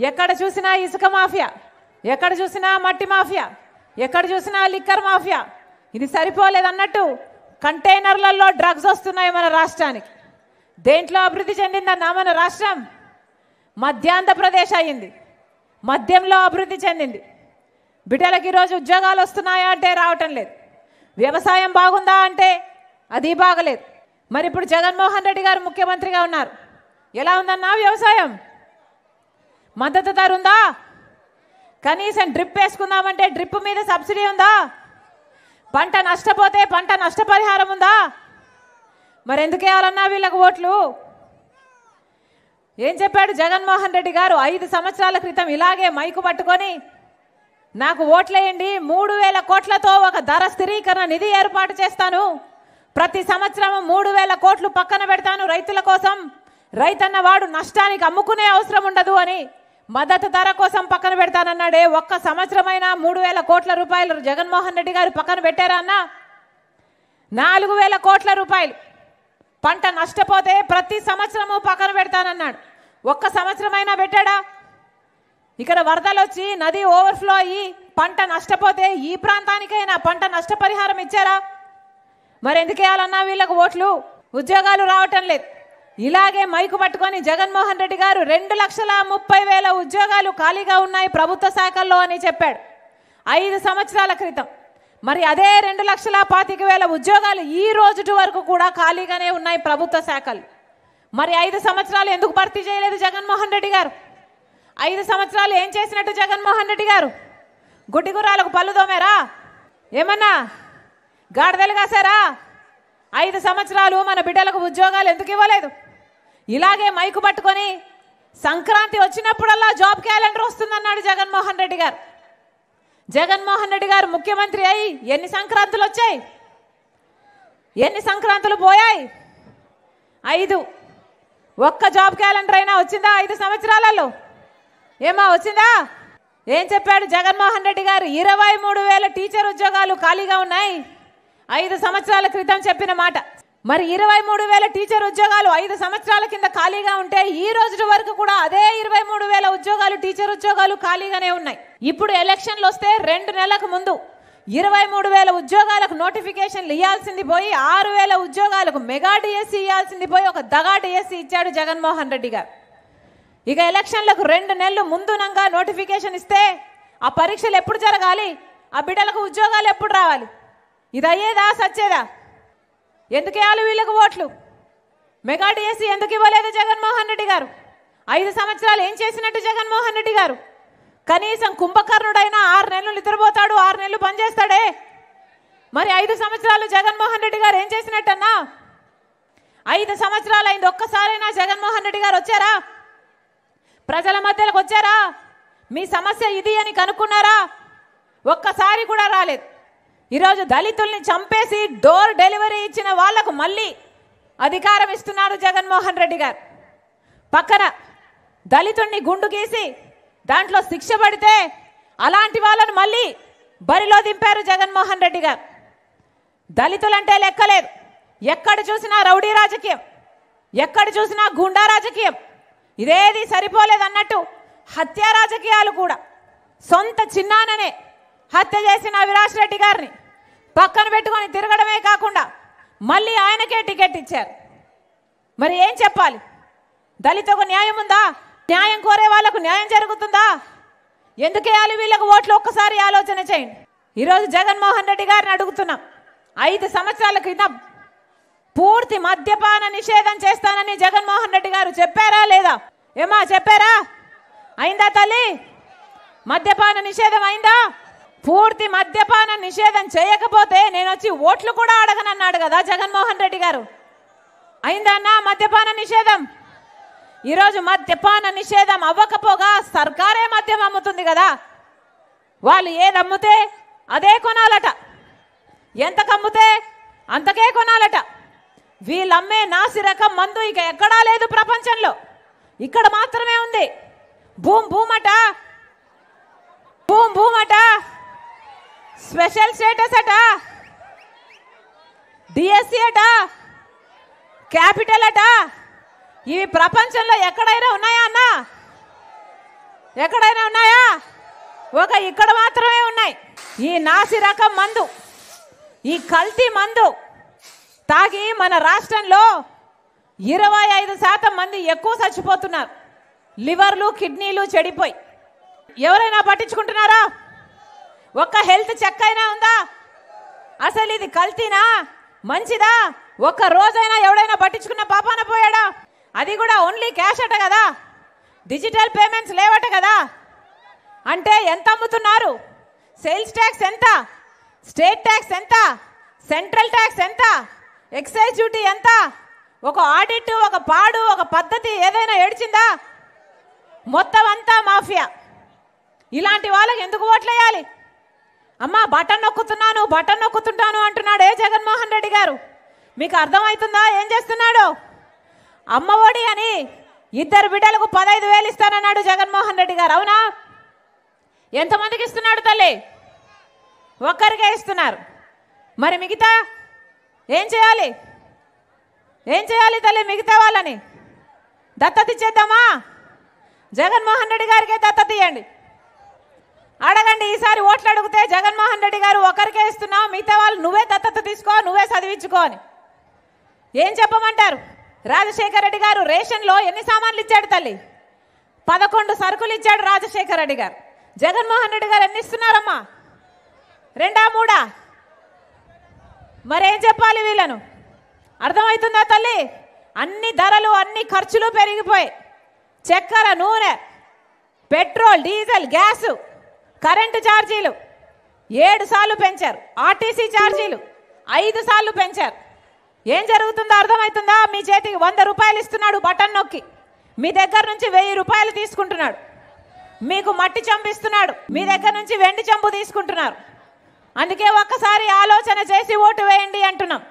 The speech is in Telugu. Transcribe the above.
ఎక్కడ చూసినా ఇసుక మాఫియా, ఎక్కడ చూసినా మట్టి మాఫియా, ఎక్కడ చూసినా లిక్కర్ మాఫియా. ఇది సరిపోలేదన్నట్టు కంటైనర్లలో డ్రగ్స్ వస్తున్నాయి మన రాష్ట్రానికి. దేంట్లో అభివృద్ధి చెందిందన్నా మన రాష్ట్రం? మధ్యాంధ్రప్రదేశ్ అయ్యింది, మద్యంలో అభివృద్ధి చెందింది. బిడ్డలకి ఈరోజు ఉద్యోగాలు వస్తున్నాయా అంటే రావటం లేదు. వ్యవసాయం బాగుందా అంటే అది బాగలేదు. మరి ఇప్పుడు జగన్మోహన్ రెడ్డి గారు ముఖ్యమంత్రిగా ఉన్నారు. ఎలా ఉందన్నా వ్యవసాయం? మద్దతు ధర ఉందా? కనీసం డ్రిప్ వేసుకుందామంటే డ్రిప్ మీద సబ్సిడీ ఉందా? పంట నష్టపోతే పంట నష్టపరిహారం ఉందా? మరి ఎందుకు వేయాలన్నా వీళ్ళకు ఓట్లు? ఏం చెప్పాడు జగన్మోహన్ రెడ్డి గారు? 5 సంవత్సరాల క్రితం ఇలాగే మైకు పట్టుకొని నాకు ఓట్లేయండి, 3000 కోట్లతో ఒక ధర స్థిరీకరణ నిధి ఏర్పాటు చేస్తాను, ప్రతి సంవత్సరం 3000 కోట్లు పక్కన పెడతాను రైతుల కోసం, రైతన్న వాడు నష్టానికి అమ్ముకునే అవసరం ఉండదు అని మద్దతు ధర కోసం పక్కన పెడతానన్నాడే. ఒక్క సంవత్సరమైనా 3000 కోట్ల రూపాయలు జగన్మోహన్ రెడ్డి గారు పక్కన పెట్టారా అన్న? 4000 కోట్ల రూపాయలు పంట నష్టపోతే ప్రతి సంవత్సరము పక్కన పెడతానన్నాడు. ఒక్క సంవత్సరమైనా పెట్టాడా? ఇక్కడ వరదలు వచ్చి నది ఓవర్ఫ్లో అయ్యి పంట నష్టపోతే ఈ ప్రాంతానికైనా పంట నష్టపరిహారం ఇచ్చారా? మరి ఎందుకు వేయాలన్నా వీళ్ళకు ఓట్లు? ఉద్యోగాలు రావటం లేదు. ఇలాగే మైకు పట్టుకొని జగన్మోహన్ రెడ్డి గారు 2,30,000 ఉద్యోగాలు ఖాళీగా ఉన్నాయి ప్రభుత్వ శాఖల్లో అని చెప్పాడు 5 సంవత్సరాల క్రితం. మరి అదే 2,25,000 ఉద్యోగాలు ఈ రోజు వరకు కూడా ఖాళీగానే ఉన్నాయి ప్రభుత్వ శాఖలు. మరి 5 సంవత్సరాలు ఎందుకు భర్తీ చేయలేదు జగన్మోహన్ రెడ్డి గారు? 5 సంవత్సరాలు ఏం చేసినట్టు జగన్మోహన్ రెడ్డి గారు? గుడ్డిగుర్రాలకు పళ్ళు దోమారా? ఏమన్నా గాడిదలు కాసారా? 5 సంవత్సరాలు మన బిడ్డలకు ఉద్యోగాలు ఎందుకు ఇవ్వలేదు? ఇలాగే మైకు పట్టుకొని సంక్రాంతి వచ్చినప్పుడల్లా జాబ్ క్యాలెండర్ వస్తుందన్నాడు జగన్మోహన్ రెడ్డి గారు. జగన్మోహన్ రెడ్డి గారు ముఖ్యమంత్రి అయి ఎన్ని సంక్రాంతులు వచ్చాయి? ఎన్ని సంక్రాంతులు పోయాయి? 5. ఒక్క జాబ్ క్యాలెండర్ అయినా వచ్చిందా 5 సంవత్సరాలలో? ఏమా వచ్చిందా? ఏం చెప్పాడు జగన్మోహన్ రెడ్డి గారు? 23,000 టీచర్ ఉద్యోగాలు ఖాళీగా ఉన్నాయి 5 సంవత్సరాల క్రితం చెప్పిన మాట. మరి 23,000 టీచర్ ఉద్యోగాలు 5 సంవత్సరాల కింద ఖాళీగా ఉంటే ఈ రోజు వరకు కూడా అదే 23,000 ఉద్యోగాలు టీచర్ ఉద్యోగాలు ఖాళీగానే ఉన్నాయి. ఇప్పుడు ఎలక్షన్లు వస్తే 2 నెలలకు ముందు 23,000 ఉద్యోగాలకు నోటిఫికేషన్లు ఇవ్వాల్సింది పోయి 6,000 ఉద్యోగాలకు మెగా డిఎస్సి ఇవ్వాల్సింది పోయి ఒక దగా డిఎస్సి ఇచ్చాడు జగన్మోహన్ రెడ్డి గారు. ఇక ఎలక్షన్లకు 2 నెలలు ముందునంగా నోటిఫికేషన్ ఇస్తే ఆ పరీక్షలు ఎప్పుడు జరగాలి? ఆ బిడ్డలకు ఉద్యోగాలు ఎప్పుడు రావాలి? ఇది అయ్యేదా సచ్చేదా? ఎందుకు వేయాలి వీళ్ళకు ఓట్లు? మెగా డిఎస్సి ఎందుకు ఇవ్వలేదు జగన్మోహన్ రెడ్డి గారు? 5 సంవత్సరాలు ఏం చేసినట్టు జగన్మోహన్ రెడ్డి గారు? కనీసం కుంభకర్ణుడైనా 6 నెలలు నిద్రపోతాడు, 6 నెలలు పనిచేస్తాడే. మరి 5 సంవత్సరాలు జగన్మోహన్ రెడ్డి గారు ఏం చేసినట్టన్నా? 5 సంవత్సరాలు అయింది, ఒక్కసారైనా జగన్మోహన్ రెడ్డి గారు వచ్చారా? ప్రజల మధ్యలోకి వచ్చారా? మీ సమస్య ఇది అని కనుక్కున్నారా? ఒక్కసారి కూడా రాలేదు. ఈరోజు దళితుల్ని చంపేసి డోర్ డెలివరీ ఇచ్చిన వాళ్లకు మళ్ళీ అధికారం ఇస్తున్నారు జగన్మోహన్ రెడ్డి గారు. పక్కన దళితుల్ని గుండు గీసి దాంట్లో శిక్ష పడితే అలాంటి వాళ్ళను మళ్ళీ బరిలో దింపారు జగన్మోహన్ రెడ్డి గారు. దళితులంటే లెక్కలేదు. ఎక్కడ చూసినా రౌడీ రాజకీయం, ఎక్కడ చూసినా గుండా రాజకీయం. ఇదేది సరిపోలేదన్నట్టు హత్య రాజకీయాలు కూడా. సొంత చిన్నాననే హత్య చేసిన అవినాష్ రెడ్డి గారిని పక్కన పెట్టుకొని తిరగడమే కాకుండా మళ్ళీ ఆయనకే టికెట్ ఇచ్చారు. మరి ఏం చెప్పాలి? దళితులకు న్యాయం ఉందా? న్యాయం కోరే వాళ్లకు న్యాయం జరుగుతుందా? ఎందుకు వేయాలి వీళ్ళకు ఓట్లు? ఒక్కసారి ఆలోచన చేయండి. ఈరోజు జగన్మోహన్ రెడ్డి గారిని అడుగుతున్నాం, 5 సంవత్సరాల క్రితం పూర్తి మద్యపాన నిషేధం చేస్తానని జగన్మోహన్ రెడ్డి గారు చెప్పారా లేదా? ఏమా చెప్పారా? అయిందా తల్లి? మద్యపాన నిషేధం అయిందా? పూర్తి మద్యపాన నిషేధం చేయకపోతే నేను వచ్చి ఓట్లు కూడా అడగనన్నాడు కదా జగన్మోహన్ రెడ్డి గారు. అయిందా అన్న మద్యపాన నిషేధం? ఈరోజు మద్యపాన నిషేధం అవ్వకపోగా సర్కారే మద్యం అమ్ముతుంది కదా. వాళ్ళు ఏది అమ్ముతే అదే కొనాలట, ఎంత కమ్ముతే అంతకే కొనాలట. వీళ్ళమ్మే నాసి రకం మందు ఇక ఎక్కడా లేదు ప్రపంచంలో, ఇక్కడ మాత్రమే ఉంది. భూమ్ భూమట, భూమ్ భూమట, స్పెషల్ స్టేటస్ అట, డిఎస్సి అట, క్యాపిటల్ అట. ఇవి ప్రపంచంలో ఎక్కడైనా ఉన్నాయా అన్న? ఎక్కడైనా ఉన్నాయా? ఒక ఇక్కడ మాత్రమే ఉన్నాయి. ఈ నాసి రకం మందు, ఈ కల్తీ మందు తాగి మన రాష్ట్రంలో 25% మంది ఎక్కువ చచ్చిపోతున్నారు. లివర్లు కిడ్నీలు చెడిపోయి. ఎవరైనా పట్టించుకుంటున్నారా? ఒక్క హెల్త్ చెక్ అయినా ఉందా? అసలు ఇది కల్తీనా మంచిదా ఒక్క రోజైనా ఎవడైనా పట్టించుకున్న పాపాన పోయాడా? అది కూడా ఓన్లీ క్యాష్ అట కదా, డిజిటల్ పేమెంట్స్ లేవట కదా. అంటే ఎంత అమ్ముతున్నారు? సేల్స్ ట్యాక్స్ ఎంత, స్టేట్ ట్యాక్స్ ఎంత, సెంట్రల్ ట్యాక్స్ ఎంత, ఎక్సైజ్ డ్యూటీ ఎంత? ఒక ఆడిట్, ఒక పాడు, ఒక పద్ధతి ఏదైనా ఏడ్చిందా? మొత్తం అంతా మాఫియా. ఇలాంటి వాళ్ళకి ఎందుకు ఓట్లేయాలి? అమ్మా బటన్ నొక్కుతున్నాను బటన్ నొక్కుతుంటాను అంటున్నాడే జగన్మోహన్ రెడ్డి గారు. మీకు అర్థమవుతుందా ఏం చేస్తున్నాడు? అమ్మఒడి అని 2 బిడ్డలకు 15,000 ఇస్తానన్నాడు జగన్మోహన్ రెడ్డి గారు. అవునా? ఎంతమందికి ఇస్తున్నాడు తల్లి? ఒక్కరికే ఇస్తున్నారు. మరి మిగతా ఏం చేయాలి? ఏం చేయాలి తల్లి? మిగతా వాళ్ళని దత్తత ఇచ్చేద్దామా? జగన్మోహన్ రెడ్డి గారికే దత్తత ఇవ్వండి. అడగండి, ఈసారి ఓట్లు అడిగితే జగన్మోహన్ రెడ్డి గారు ఒకరికే ఇస్తున్నావు, మిగతా వాళ్ళు నువ్వే దత్తత తీసుకో, నువ్వే చదివించుకో అని ఏం చెప్పమంటారు? రాజశేఖర రెడ్డి గారు రేషన్లో ఎన్ని సామాన్లు ఇచ్చాడు తల్లి? 11 సరుకులు ఇచ్చాడు రాజశేఖర రెడ్డి గారు. జగన్మోహన్ రెడ్డి గారు ఎన్ని ఇస్తున్నారమ్మా? 2, 3? మరేం చెప్పాలి వీళ్ళను? అర్థమవుతుందా తల్లి? అన్ని ధరలు, అన్ని ఖర్చులు పెరిగిపోయి, చక్కెర, నూనె, పెట్రోల్, డీజిల్, గ్యాసు, కరెంటు ఛార్జీలు 7 సార్లు పెంచారు. ఆర్టీసీ ఛార్జీలు 5 సార్లు పెంచారు. ఏం జరుగుతుందో అర్థమవుతుందా? మీ చేతికి 100 రూపాయలు ఇస్తున్నాడు బటన్ నొక్కి, మీ దగ్గర నుంచి 1000 రూపాయలు తీసుకుంటున్నాడు. మీకు మట్టి చెంబు ఇస్తున్నాడు, మీ దగ్గర నుంచి వెండి చెంబు తీసుకుంటున్నారు. అందుకే ఒక్కసారి ఆలోచన చేసి ఓటు వేయండి అంటున్నాం.